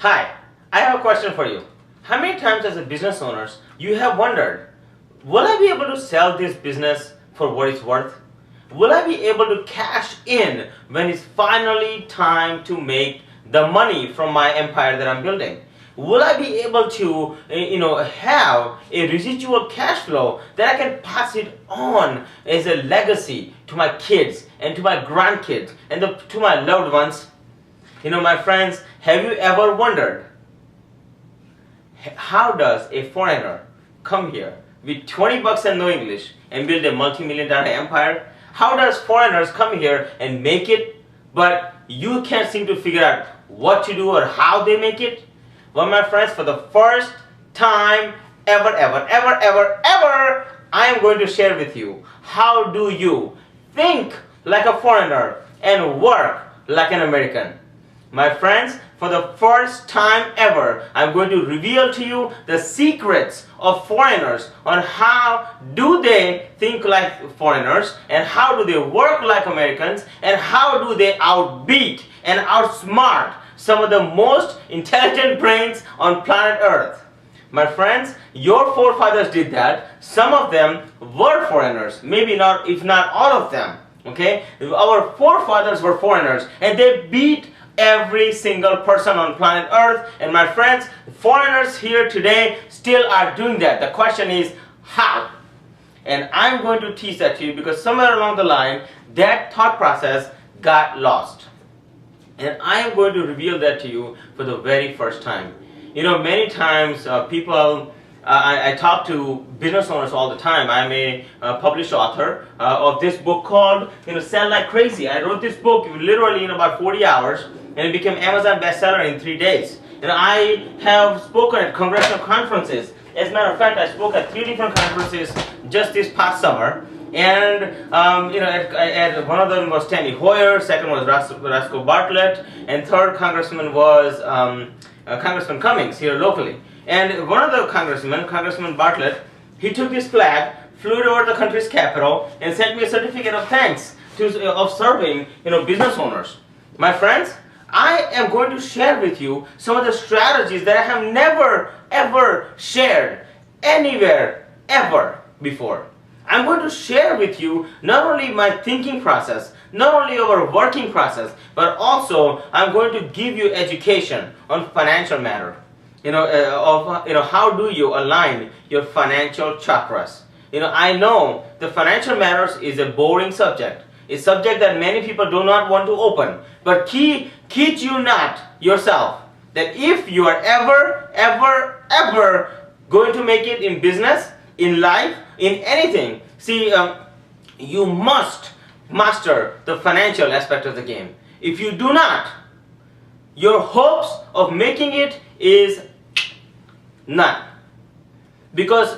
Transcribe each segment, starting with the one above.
Hi, I have a question for you. How many times as a business owner you have wondered, will I be able to sell this business for what it's worth? Will I be able to cash in when it's finally time to make the money from my empire that I'm building? Will I be able to have a residual cash flow that I can pass it on as a legacy to my kids and to my grandkids and to my loved ones? My friends, have you ever wondered how does a foreigner come here with 20 bucks and no English and build a multi-million-dollar empire? How does foreigners come here and make it, but you can't seem to figure out what to do or how they make it? Well, my friends, for the first time ever, I am going to share with you how do you think like a foreigner and work like an American. My friends, for the first time ever, I'm going to reveal to you the secrets of foreigners on how do they think like foreigners and how do they work like Americans and how do they outbeat and outsmart some of the most intelligent brains on planet Earth. My friends, your forefathers did that. Some of them were foreigners, maybe not, if not all of them. Okay, our forefathers were foreigners and they beat every single person on planet Earth. And my friends, foreigners here today still are doing that. The question is how? And I'm going to teach that to you because somewhere along the line that thought process got lost. And I am going to reveal that to you for the very first time. Many times people, I talk to business owners all the time. I'm a published author of this book called Sell Like Crazy. I wrote this book literally in about 40 hours and it became Amazon bestseller in 3 days. And I have spoken at congressional conferences. As a matter of fact, I spoke at 3 different conferences just this past summer. And one of them was Steny Hoyer, second was Roscoe Bartlett, and third congressman was Congressman Cummings here locally. And one of the Congressman Bartlett, he took this flag, flew it over the country's capital, and sent me a certificate of thanks of serving business owners. My friends, I am going to share with you some of the strategies that I have never ever shared anywhere ever before. I'm going to share with you not only my thinking process, not only our working process, but also I'm going to give you education on financial matter. How do you align your financial chakras? I know the financial matters is a boring subject. It's a subject that many people do not want to open. But kid you not yourself that if you are ever going to make it in business, in life, in anything, you must master the financial aspect of the game. If you do not, your hopes of making it is none. Because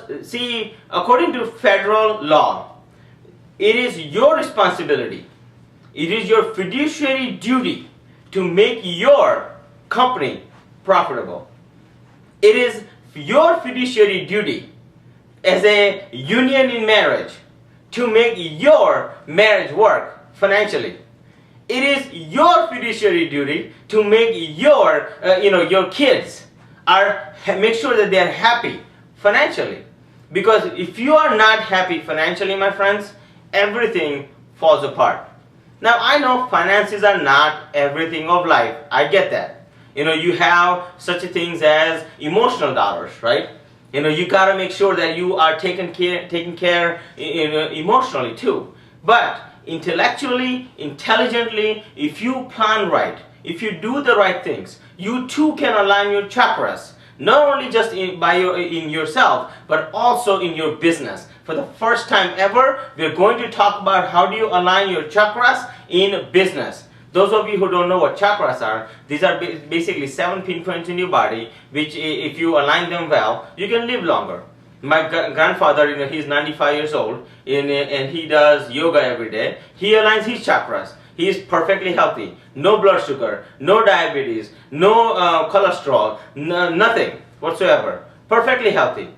according to federal law, it is your responsibility, it is your fiduciary duty to make your company profitable. It is your fiduciary duty as a union in marriage to make your marriage work financially. It is your fiduciary duty to make your kids make sure that they are happy financially. Because if you are not happy financially, my friends, everything falls apart. Now I know finances are not everything of life. I get that. You have such things as emotional dollars, right? You gotta make sure that you are taken care emotionally too. But intellectually, intelligently, if you plan right, if you do the right things, you too can align your chakras. Not only just in yourself, but also in your business. For the first time ever, we're going to talk about how do you align your chakras in business. Those of you who don't know what chakras are, these are basically 7 pinpoints in your body, which if you align them well, you can live longer. My grandfather, he's 95 years old, and he does yoga every day. He aligns his chakras. He is perfectly healthy. No blood sugar, no diabetes, no cholesterol, nothing whatsoever. Perfectly healthy.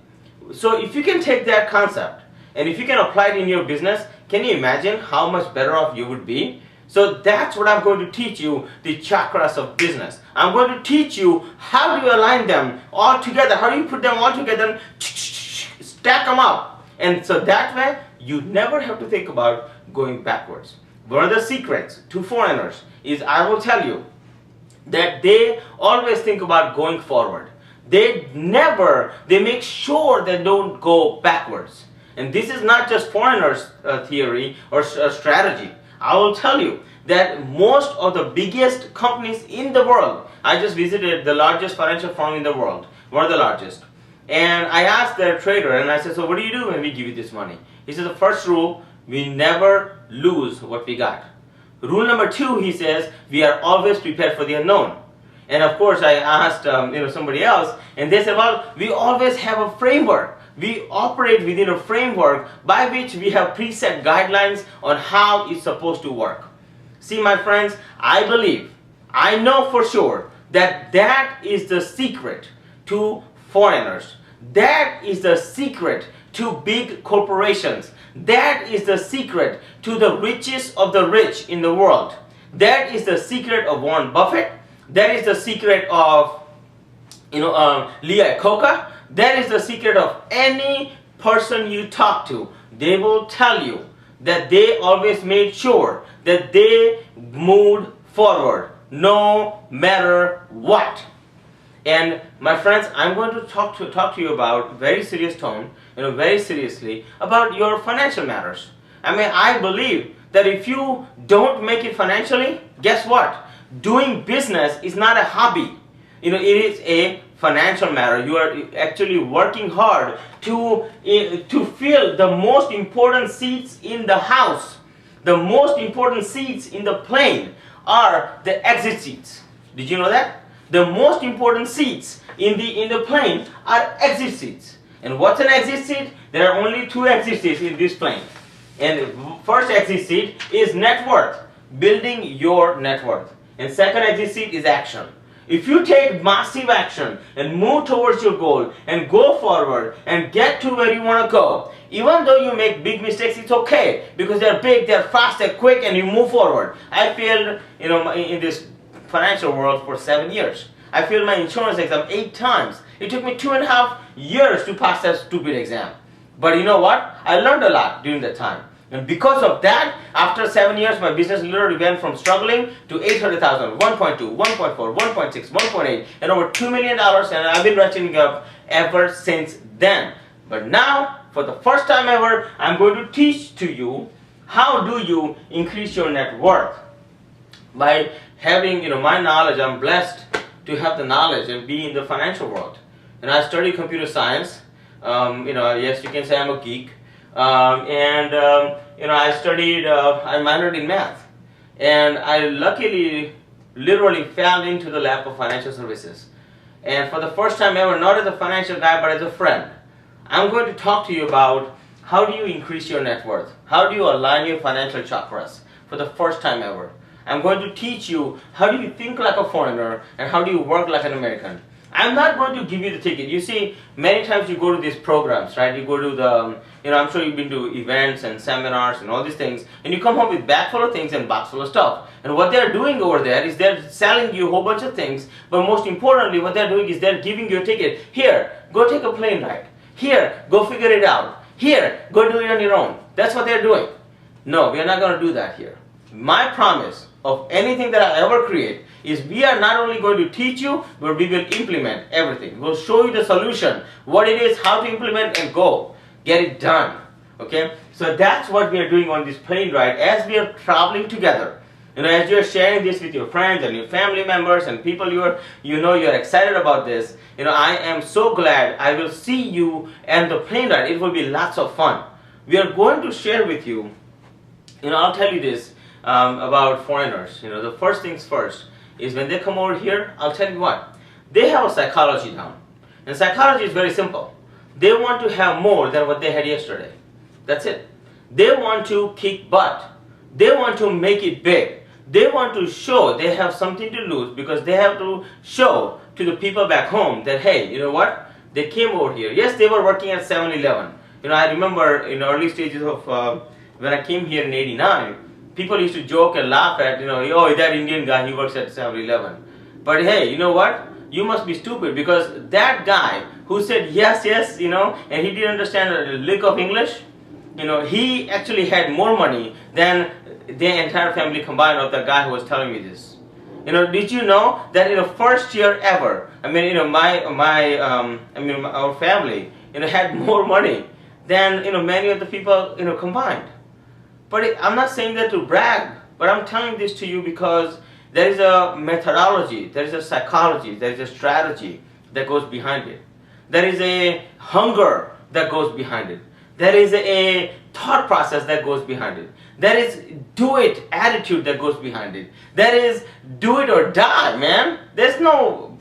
So if you can take that concept, and if you can apply it in your business, can you imagine how much better off you would be? So that's what I'm going to teach you, the chakras of business. I'm going to teach you how do you align them all together, how do you put them all together and stack them up. And so that way, you never have to think about going backwards. One of the secrets to foreigners is, I will tell you, that they always think about going forward. They make sure they don't go backwards. And this is not just foreigners' theory or strategy. I will tell you that most of the biggest companies in the world, I just visited the largest financial firm in the world, one of the largest. And I asked their trader, and I said, so what do you do when we give you this money? He said, the first rule, we never lose what we got. Rule number 2, he says, we are always prepared for the unknown. And of course, I asked somebody else, and they said, well, we always have a framework. We operate within a framework by which we have preset guidelines on how it's supposed to work. See, my friends, I believe, I know for sure that that is the secret to foreigners. That is the secret to big corporations. That is the secret to the richest of the rich in the world. That is the secret of Warren Buffett. That is the secret of Lee Iacocca. That is the secret of any person you talk to. They will tell you that they always made sure that they moved forward no matter what. And my friends, I'm going to talk to you about very serious tone, very seriously about your financial matters. I mean, I believe that if you don't make it financially, guess what? Doing business is not a hobby. It is a financial matter. You are actually working hard to fill the most important seats in the house. The most important seats in the plane are the exit seats. Did you know that? The most important seats in the plane are exit seats. And what's an exit seat? There are only 2 exit seats in this plane. And first exit seat is net worth, building your net worth. And second exit seat is action. If you take massive action and move towards your goal and go forward and get to where you want to go, even though you make big mistakes, it's okay, because they're big, they're fast, they're quick, and you move forward. I failed, in this financial world for 7 years. I failed my insurance exam 8 times. It took me 2.5 years to pass that stupid exam. But you know what? I learned a lot during that time. And because of that, after 7 years, my business literally went from struggling to 800,000, 1.2, 1.4, 1.6, 1.8, and over $2 million, and I've been ratcheting up ever since then. But now, for the first time ever, I'm going to teach to you how do you increase your net worth. By having my knowledge, I'm blessed to have the knowledge and be in the financial world. And I studied computer science. Yes, you can say I'm a geek. I studied, I minored in math. And I luckily, literally fell into the lap of financial services. And for the first time ever, not as a financial guy, but as a friend, I'm going to talk to you about how do you increase your net worth? How do you align your financial chakras for the first time ever? I'm going to teach you how do you think like a foreigner and how do you work like an American. I'm not going to give you the ticket. You see, many times you go to these programs, right? You go to the, I'm sure you've been to events and seminars and all these things, and you come home with bag full of things and box full of stuff. And what they're doing over there is they're selling you a whole bunch of things, but most importantly, what they're doing is they're giving you a ticket. Here, go take a plane ride. Here, go figure it out. Here, go do it on your own. That's what they're doing. No, we are not going to do that here. My promise of anything that I ever create is we are not only going to teach you, but we will implement everything. We'll show you the solution, what it is, how to implement, and go. Get it done. Okay? So that's what we are doing on this plane ride as we are traveling together. As you are sharing this with your friends and your family members and people you're excited about this, I am so glad I will see you and the plane ride. It will be lots of fun. We are going to share with you, I'll tell you this about foreigners. The first things first is when they come over here, I'll tell you what, they have a psychology down. And psychology is very simple. They want to have more than what they had yesterday. That's it. They want to kick butt. They want to make it big. They want to show they have something to lose because they have to show to the people back home that, hey, you know what? They came over here. Yes, they were working at 7-Eleven. I remember in early stages of when I came here in '89, people used to joke and laugh at, oh, that Indian guy, he works at 7-Eleven. But hey, you know what? You must be stupid, because that guy who said yes, yes, and he didn't understand a lick of English, he actually had more money than the entire family combined of the guy who was telling me this. Did you know that in the first year ever, our family, had more money than, many of the people, combined. But I'm not saying that to brag, but I'm telling this to you because there is a methodology, there is a psychology, there is a strategy that goes behind it. There is a hunger that goes behind it. There is a thought process that goes behind it. There is do-it attitude that goes behind it. There is do it or die, man. There's no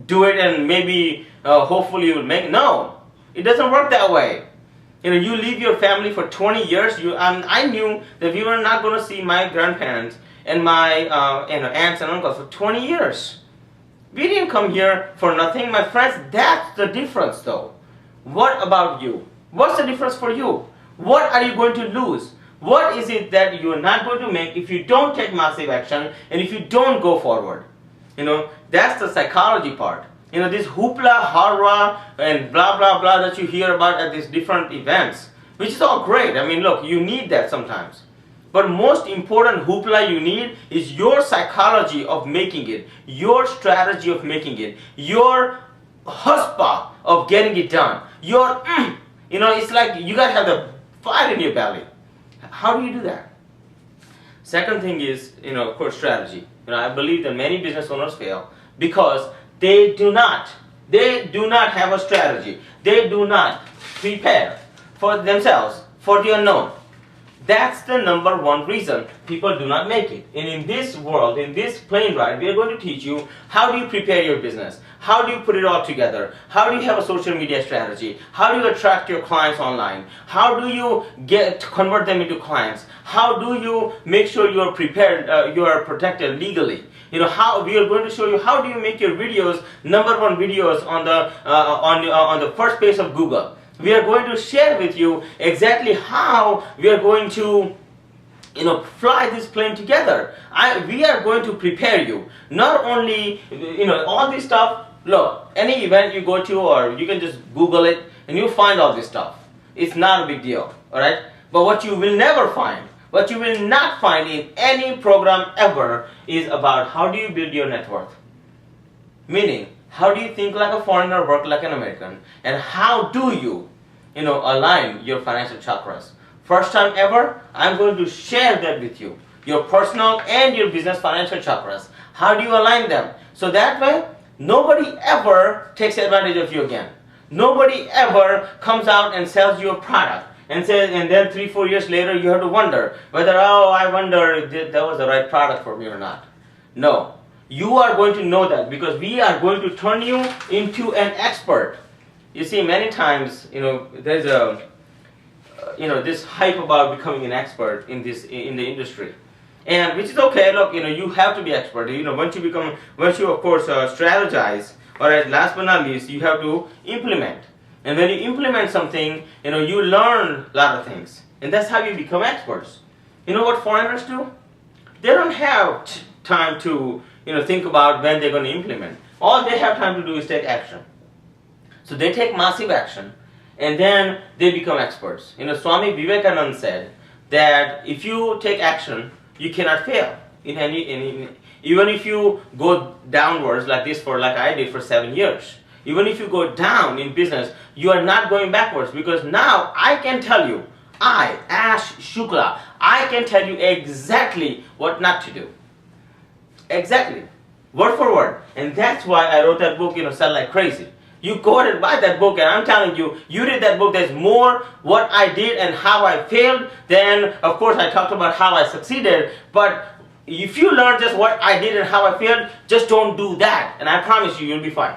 do it and maybe hopefully you will make it. No, it doesn't work that way. You leave your family for 20 years. I knew that we were not going to see my grandparents and my aunts and uncles for 20 years. We didn't come here for nothing, my friends. That's the difference, though. What about you? What's the difference for you? What are you going to lose? What is it that you are not going to make if you don't take massive action and if you don't go forward? That's the psychology part. This hoopla, hurrah, and blah, blah, blah that you hear about at these different events, which is all great. Look, you need that sometimes. But most important hoopla you need is your psychology of making it, your strategy of making it, your chutzpah of getting it done. It's like you gotta have the fire in your belly. How do you do that? Second thing is, of course, strategy. I believe that many business owners fail because they do not have a strategy. They do not prepare for themselves for the unknown. That's the number one reason people do not make it. And in this world, in this plane ride, we are going to teach you how do you prepare your business? How do you put it all together? How do you have a social media strategy? How do you attract your clients online? How do you convert them into clients? How do you make sure you are prepared, you are protected legally? How we are going to show you how do you make your videos #1 videos on the first page of Google. We are going to share with you exactly how we are going to fly this plane together. We are going to prepare you. Not only, all this stuff. Look, any event you go to, or you can just Google it and you'll find all this stuff. It's not a big deal, alright? But what you will never find, what you will not find in any program ever, is about how do you build your net worth. Meaning, how do you think like a foreigner, work like an American, and how do you, align your financial chakras? First time ever, I'm going to share that with you. Your personal and your business financial chakras. How do you align them? So that way, nobody ever takes advantage of you again. Nobody ever comes out and sells you a product and then 3-4 years later you have to wonder whether, I wonder if that was the right product for me or not. No. You are going to know that because we are going to turn you into an expert. You see, many times, there's this hype about becoming an expert in the industry, and which is okay. Look, you have to be expert. Once you of course strategize. All right. Last but not least, you have to implement. And when you implement something, you learn a lot of things, and that's how you become experts. You know what foreigners do? They don't have time to think about when they're going to implement. All they have time to do is take action. So they take massive action, and then they become experts. Swami Vivekananda said that if you take action, you cannot fail in even if you go downwards like I did for 7 years. Even if you go down in business, you are not going backwards, because now I can tell you, Ash Shukla, I can tell you exactly what not to do. Exactly. Word for word. And that's why I wrote that book, Sell Like Crazy. You go ahead and buy that book, and I'm telling you, you read that book, there's more what I did and how I failed than, of course, I talked about how I succeeded. But if you learn just what I did and how I failed, just don't do that. And I promise you'll be fine.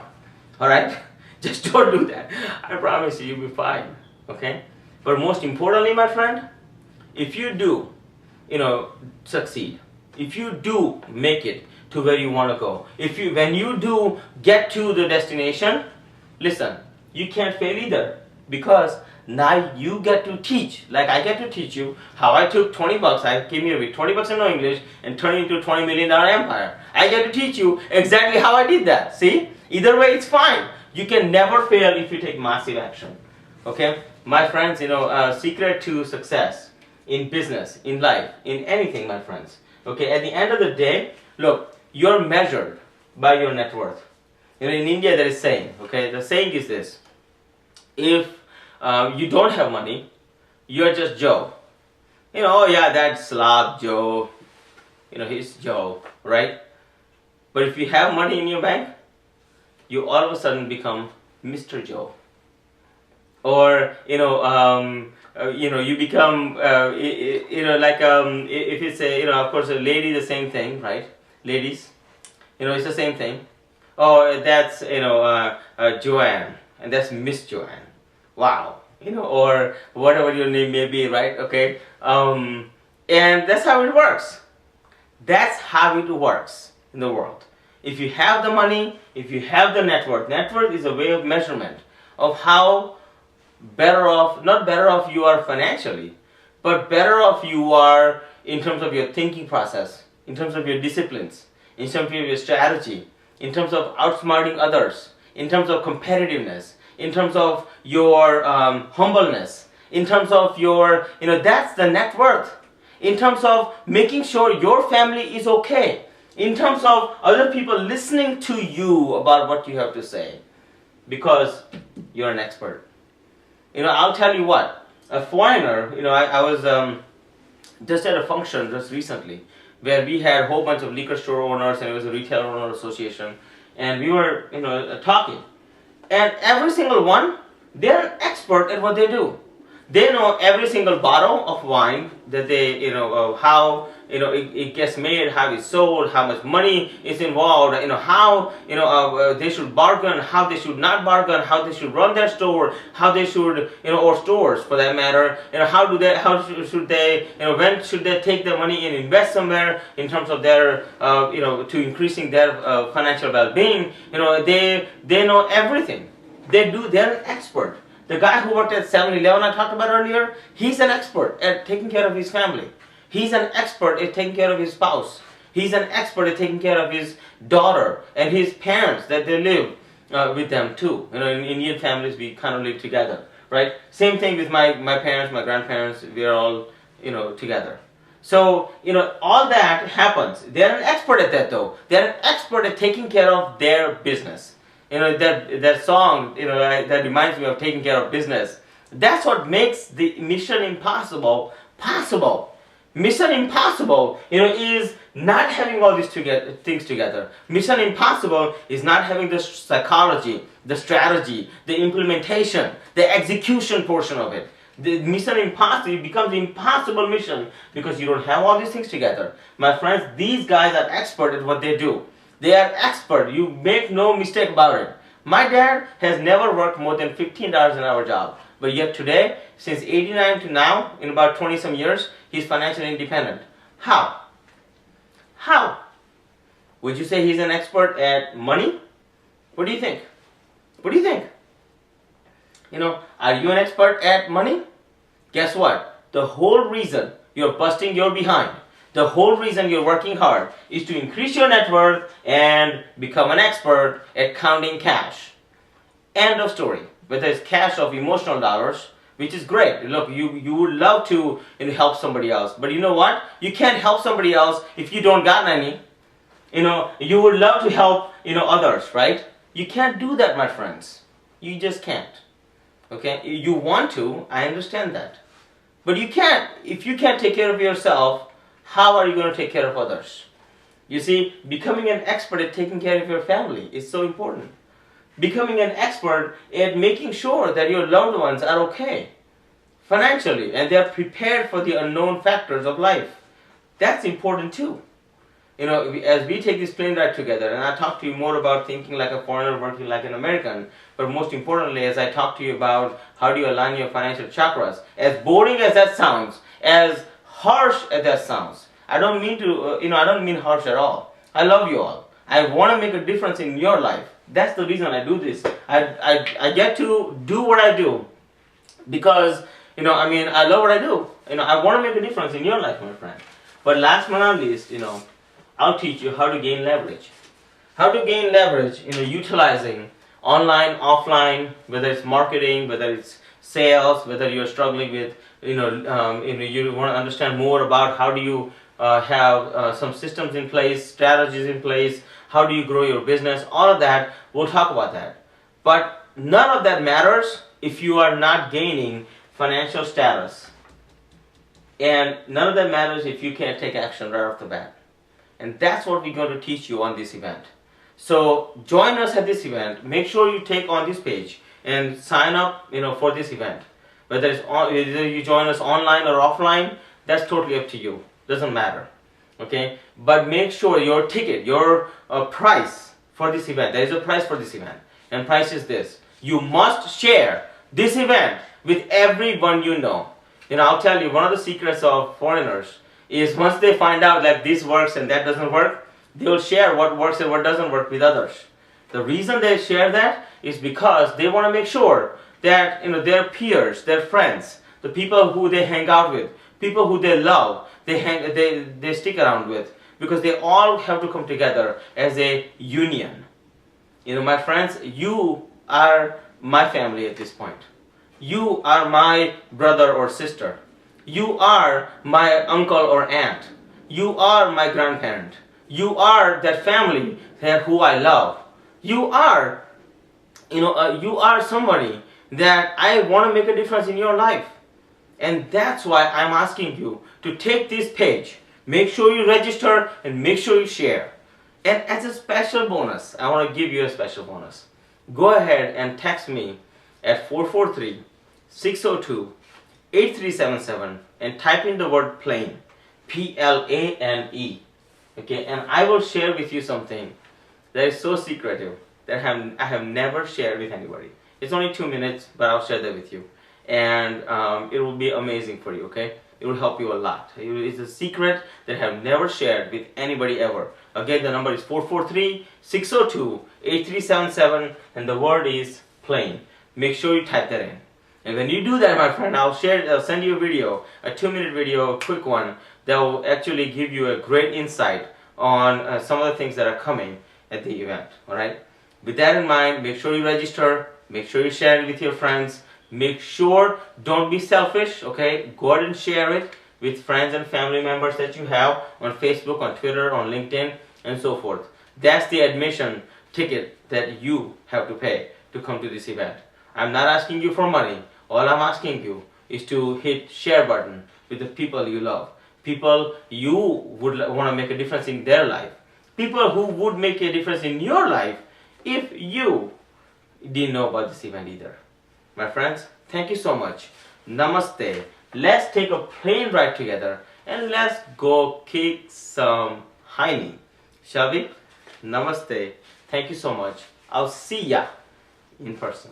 Alright? Just don't do that. I promise you'll be fine. Okay? But most importantly, my friend, if you do, succeed, if you do make it to where you want to go, when you do get to the destination, listen, you can't fail either, because Now you get to teach, like I get to teach you how I took 20 bucks, I came here with 20 bucks and no English and turned it into a $20 million empire. I get to teach you exactly how I did that. See? Either way, it's fine. You can never fail if you take massive action. Okay? My friends, secret to success in business, in life, in anything, my friends. Okay? At the end of the day, look, you're measured by your net worth. In India there is saying, okay? The saying is this: if you don't have money, you're just Joe. Oh yeah, that slob Joe. He's Joe, right? But if you have money in your bank, you all of a sudden become Mr. Joe. Or you become if it's of course a lady, the same thing, right? Ladies, it's the same thing. Oh, that's Joanne, and that's Miss Joanne. Wow, or whatever your name may be, right? Okay, and that's how it works. That's how it works in the world. If you have the money, if you have the network is a way of measurement of how better off, not better off you are financially, but better off you are in terms of your thinking process, in terms of your disciplines, in terms of your strategy, in terms of outsmarting others, in terms of competitiveness, in terms of your humbleness, in terms of your, that's the net worth. In terms of making sure your family is okay. In terms of other people listening to you about what you have to say. Because you're an expert. I'll tell you what. A foreigner, I was just at a function just recently where we had a whole bunch of liquor store owners, and it was a retail owner association. And we were, talking. And every single one, they're an expert at what they do. They know every single bottle of wine that they, how, it gets made, how it's sold, how much money is involved, how, they should bargain, how they should not bargain, how they should run their store, how they should, or stores for that matter, how should they, when should they take their money and invest somewhere in terms of their, to increasing their financial well-being. They know everything. They're an expert. The guy who worked at 7-Eleven I talked about earlier, he's an expert at taking care of his family. He's an expert at taking care of his spouse. He's an expert at taking care of his daughter and his parents that they live with them too. In Indian families we kind of live together, right? Same thing with my parents, my grandparents, we're all, together. So, all that happens. They're an expert at that though. They're an expert at taking care of their business. That song, that reminds me of taking care of business. That's what makes the Mission Impossible possible. Mission Impossible, is not having all these things together. Mission Impossible is not having the psychology, the strategy, the implementation, the execution portion of it. The Mission Impossible becomes the impossible mission because you don't have all these things together. My friends, these guys are expert at what they do. They are expert. You make no mistake about it. My dad has never worked more than $15 an hour job. But yet today, since 89 to now, in about 20 some years, he's financially independent. How? How? Would you say he's an expert at money? What do you think? What do you think? Are you an expert at money? Guess what? The whole reason you're busting your behind, the whole reason you're working hard is to increase your net worth and become an expert at counting cash. End of story. Whether it's cash of emotional dollars, which is great. Look, you would love to help somebody else. But you know what? You can't help somebody else if you don't got any. You would love to help, others, right? You can't do that, my friends. You just can't. Okay? You want to, I understand that. But you can't. If you can't take care of yourself, how are you going to take care of others? You see, becoming an expert at taking care of your family is so important. Becoming an expert at making sure that your loved ones are okay financially and they're prepared for the unknown factors of life. That's important too. As we take this plane ride together, and I talk to you more about thinking like a foreigner, working like an American, but most importantly, as I talk to you about how do you align your financial chakras, as boring as that sounds, as harsh as that sounds, I don't mean to, I don't mean harsh at all. I love you all. I want to make a difference in your life. That's the reason I do this. I get to do what I do because I love what I do. I want to make a difference in your life, my friend. But last but not least, I'll teach you how to gain leverage. How to gain leverage, utilizing online, offline, whether it's marketing, whether it's sales, whether you're struggling with, you want to understand more about how do you have some systems in place, strategies in place, how do you grow your business, all of that, we'll talk about that. But none of that matters if you are not gaining financial status. And none of that matters if you can't take action right off the bat. And that's what we're going to teach you on this event. So join us at this event. Make sure you take on this page and sign up, for this event. Whether you join us online or offline, that's totally up to you. Doesn't matter. Okay? But make sure your ticket, your price for this event, there is a price for this event. And price is this. You must share this event with everyone you know. I'll tell you, one of the secrets of foreigners is once they find out that this works and that doesn't work, they will share what works and what doesn't work with others. The reason they share that is because they want to make sure that their peers, their friends, the people who they hang out with, people who they love, they stick around with, because they all have to come together as a union. My friends, you are my family at this point. You are my brother or sister. You are my uncle or aunt. You are my grandparent. You are that family who I love. You are, you are somebody that I want to make a difference in your life. And that's why I'm asking you to take this page. Make sure you register and make sure you share. And as a special bonus, I want to give you a special bonus. Go ahead and text me at 443-602-8377 and type in the word PLANE, P-L-A-N-E. Okay, and I will share with you something that is so secretive that I have never shared with anybody. It's only 2 minutes, but I'll share that with you. And it will be amazing for you, okay? It will help you a lot. It's a secret that I have never shared with anybody ever. Again, the number is 443-602-8377 and the word is PLANE. Make sure you type that in. And when you do that, my friend, I'll send you a video, a 2-minute video, a quick one, that will actually give you a great insight on some of the things that are coming at the event. Alright? With that in mind, make sure you register, make sure you share it with your friends, make sure, don't be selfish, okay? Go ahead and share it with friends and family members that you have on Facebook, on Twitter, on LinkedIn, and so forth. That's the admission ticket that you have to pay to come to this event. I'm not asking you for money. All I'm asking you is to hit share button with the people you love. People you would want to make a difference in their life. People who would make a difference in your life if you didn't know about this event either. My friends, thank you so much. Namaste. Let's take a plane ride together and let's go kick some hiney. Shall we? Namaste. Thank you so much. I'll see ya in person.